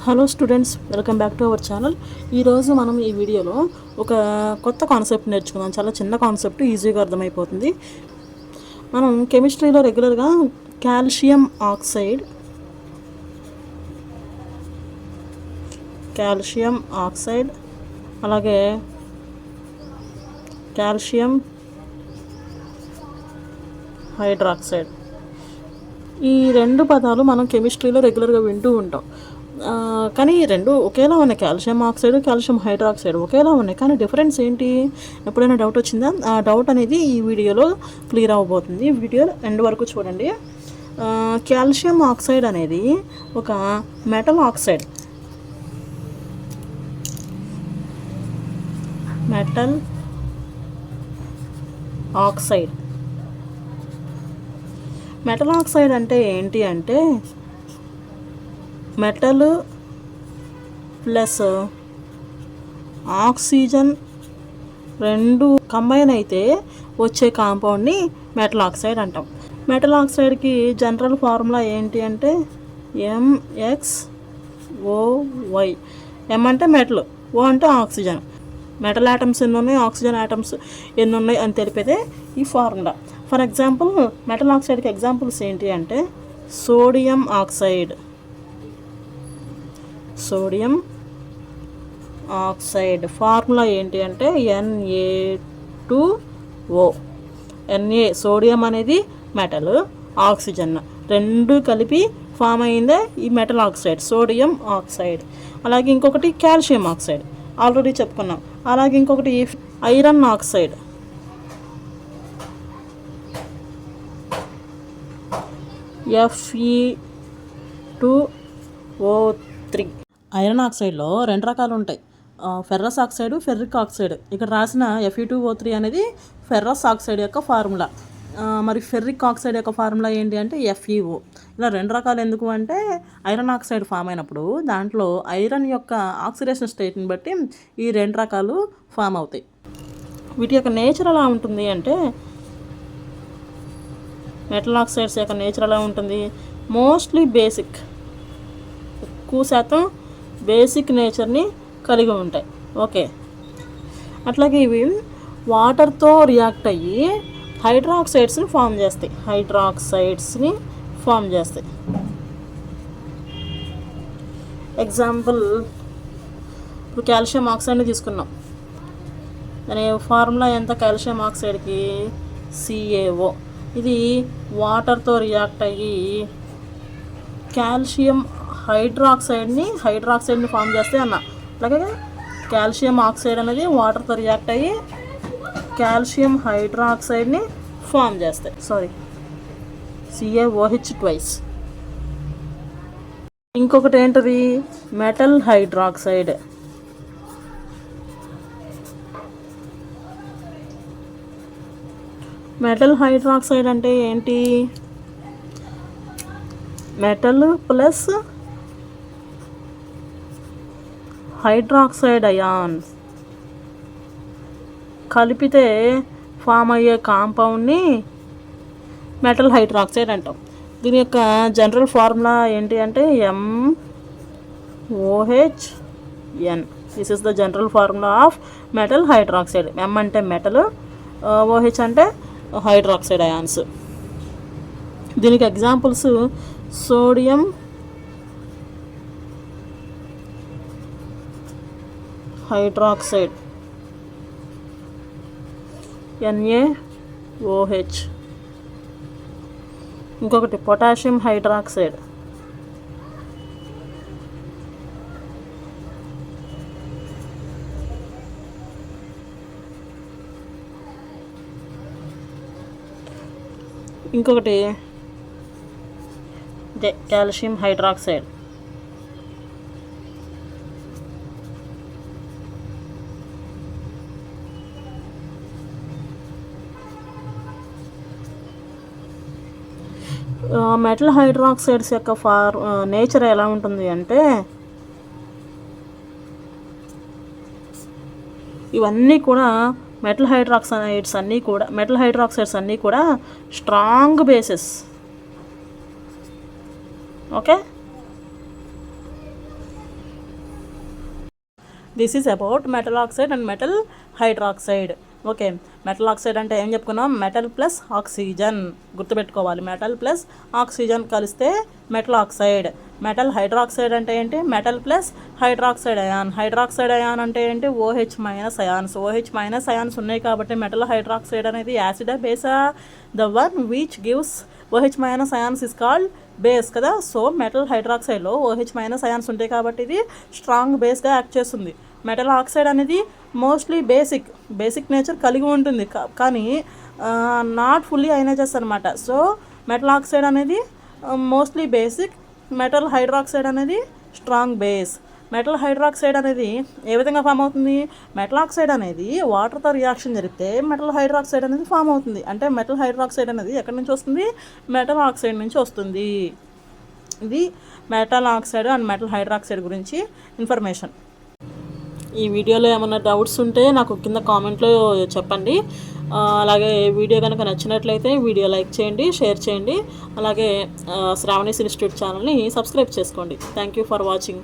Hello students, welcome back to our channel. ఈరోజు మనం ఈ వీడియోలో ఒక కొత్త కాన్సెప్ట్ నేర్చుకుందాం. చాలా చిన్న కాన్సెప్ట్, ఈజీగా అర్థమైపోతుంది. మనం కెమిస్ట్రీలో రెగ్యులర్గా కాల్షియం ఆక్సైడ్ అలాగే కాల్షియం హైడ్రాక్సైడ్ ఈ రెండు పదాలు మనం కెమిస్ట్రీలో రెగ్యులర్గా వింటూ ఉంటాం. కానీ రెండు ఒకేలా ఉన్నాయి. కాల్షియం ఆక్సైడ్, కాల్షియం హైడ్రాక్సైడ్ ఒకేలా ఉన్నాయి, కానీ డిఫరెన్స్ ఏంటి? ఎప్పుడైనా డౌట్ వచ్చిందా? ఆ డౌట్ అనేది ఈ వీడియోలో క్లియర్ అవ్వబోతుంది. వీడియో ఎండ్ వరకు చూడండి. కాల్షియం ఆక్సైడ్ అనేది ఒక మెటల్ ఆక్సైడ్. మెటల్ ఆక్సైడ్ అంటే ఏంటి అంటే మెటల్ ప్లస్ ఆక్సిజన్ రెండు కంబైన్ అయితే వచ్చే కాంపౌండ్ని మెటల్ ఆక్సైడ్ అంటాం. మెటల్ ఆక్సైడ్కి జనరల్ ఫార్ములా ఏంటి అంటే MXOY. M అంటే మెటల్, O అంటే ఆక్సిజన్. మెటల్ యాటమ్స్ ఎన్ని ఉన్నాయి, ఆక్సిజన్ యాటమ్స్ ఎన్ని ఉన్నాయి అని తెలిపేదే ఈ ఫార్ములా. ఫర్ ఎగ్జాంపుల్ మెటల్ ఆక్సైడ్కి ఎగ్జాంపుల్స్ ఏంటి అంటే సోడియం ఆక్సైడ్ ఫార్ములా ఏంటి అంటే Na2O. సోడియం అనేది మెటల్, ఆక్సిజన్ రెండు కలిపి ఫామ్ అయిందే ఈ మెటల్ ఆక్సైడ్, సోడియం ఆక్సైడ్. అలాగే ఇంకొకటి కాల్షియం ఆక్సైడ్, ఆల్రెడీ చెప్పుకున్నాం. అలాగే ఇంకొకటి ఐరన్ ఆక్సైడ్, Fe2O3. ఐరన్ ఆక్సైడ్లో రెండు రకాలు ఉంటాయి, ఫెర్రస్ ఆక్సైడ్, ఫెర్రిక్ ఆక్సైడ్. ఇక్కడ రాసిన Fe2O3 అనేది ఫెర్రస్ ఆక్సైడ్ యొక్క ఫార్ములా. మరి ఫెర్రిక్ ఆక్సైడ్ యొక్క ఫార్ములా ఏంటి అంటే FeO. ఇలా రెండు రకాలు ఎందుకు అంటే ఐరన్ ఆక్సైడ్ ఫామ్ అయినప్పుడు దాంట్లో ఐరన్ యొక్క ఆక్సిడేషన్ స్టేట్ని బట్టి ఈ రెండు రకాలు ఫామ్ అవుతాయి. వీటి యొక్క నేచర్ ఎలా ఉంటుంది అంటే మెటల్ ఆక్సైడ్స్ యొక్క నేచర్ ఎలా ఉంటుంది? మోస్ట్లీ బేసిక్, ఎక్కువ శాతం బేసిక్ నేచర్ని కలిగి ఉంటాయి. ఓకే, అట్లాగే ఇవి వాటర్తో రియాక్ట్ అయ్యి హైడ్రాక్సైడ్స్ని ఫామ్ చేస్తాయి. ఎగ్జాంపుల్, ఇప్పుడు కాల్షియం ఆక్సైడ్ని తీసుకున్నాం. దాని ఫార్ములా ఎంత? కాల్షియం ఆక్సైడ్కి CaO. ఇది వాటర్తో రియాక్ట్ అయ్యి కాల్షియం హైడ్రాక్సైడ్ని ఫామ్ చేస్తే అన్న. అలాగే కాల్షియం ఆక్సైడ్ అనేది వాటర్తో రియాక్ట్ అయ్యి కాల్షియం హైడ్రాక్సైడ్ని ఫామ్ చేస్తాయి. CaOH twice. ఇంకొకటి ఏంటది? Metal hydroxide. మెటల్ హైడ్రాక్సైడ్ అంటే ఏంటి? మెటల్ ప్లస్ హైడ్రాక్సైడ్ అయాన్స్ కలిపితే ఫామ్ అయ్యే కాంపౌండ్ని మెటల్ హైడ్రాక్సైడ్ అంటాం. దీని యొక్క జనరల్ ఫార్ములా ఏంటి అంటే MOHN. This is the general formula of metal hydroxide. M అంటే మెటల్, OH అంటే హైడ్రాక్సైడ్ అయాన్స్. దీనికి ఎగ్జాంపుల్స్ సోడియం హైడ్రాక్సైడ్ NaOH. ఇంకొకటి పొటాషియం హైడ్రాక్సైడ్, ఇంకొకటి కాల్షియం హైడ్రాక్సైడ్. మెటల్ హైడ్రాక్సైడ్స్ యొక్క నేచర్ ఎలా ఉంటుంది అంటే ఇవన్నీ కూడా మెటల్ హైడ్రాక్సైడ్స్ అన్నీ కూడా strong bases. Okay, this is about metal oxide and metal hydroxide. Okay, metal oxide అంటే ఏం చెప్పుకున్నాం? Metal plus oxygen. గుర్తుపెట్టుకోవాలి, మెటల్ ప్లస్ ఆక్సిజన్ కలిస్తే మెటల్ ఆక్సైడ్. మెటల్ హైడ్రాక్సైడ్ అంటే ఏంటి? Metal plus hydroxide ion. Hydroxide ion అంటే ఏంటి? OH minus ions. OH minus ions ఉన్నాయి కాబట్టి మెటల్ హైడ్రాక్సైడ్ అనేది యాసిడా బేసా? The one which gives OH minus ions is called base కదా. సో మెటల్ హైడ్రాక్సైడ్లో OH మైనస్ అయాన్స్ ఉంటాయి కాబట్టి ఇది స్ట్రాంగ్ బేస్గా యాక్ట్ చేస్తుంది. మెటల్ ఆక్సైడ్ అనేది మోస్ట్లీ బేసిక్ నేచర్ కలిగి ఉంటుంది, కానీ నాట్ ఫుల్లీ అయనైజెస్ అనమాట. సో మెటల్ ఆక్సైడ్ అనేది మోస్ట్లీ బేసిక్, మెటల్ హైడ్రాక్సైడ్ అనేది స్ట్రాంగ్ బేస్. మెటల్ హైడ్రాక్సైడ్ అనేది ఏ విధంగా ఫామ్ అవుతుంది? మెటల్ ఆక్సైడ్ అనేది వాటర్తో రియాక్షన్ జరిగితే మెటల్ హైడ్రాక్సైడ్ అనేది ఫామ్ అవుతుంది. అంటే మెటల్ హైడ్రాక్సైడ్ అనేది ఎక్కడి నుంచి వస్తుంది? మెటల్ ఆక్సైడ్ నుంచి వస్తుంది. ఇది metal oxide and metal hydroxide గురించి ఇన్ఫర్మేషన్. ఈ వీడియోలో ఏమైనా డౌట్స్ ఉంటే నాకు కింద కామెంట్లో చెప్పండి. అలాగే వీడియో కనుక నచ్చినట్లయితే వీడియో లైక్ చేయండి, షేర్ చేయండి. అలాగే శ్రావణీస్ ఇన్స్టిట్యూట్ ఛానల్ని సబ్స్క్రైబ్ చేసుకోండి. Thank you for watching.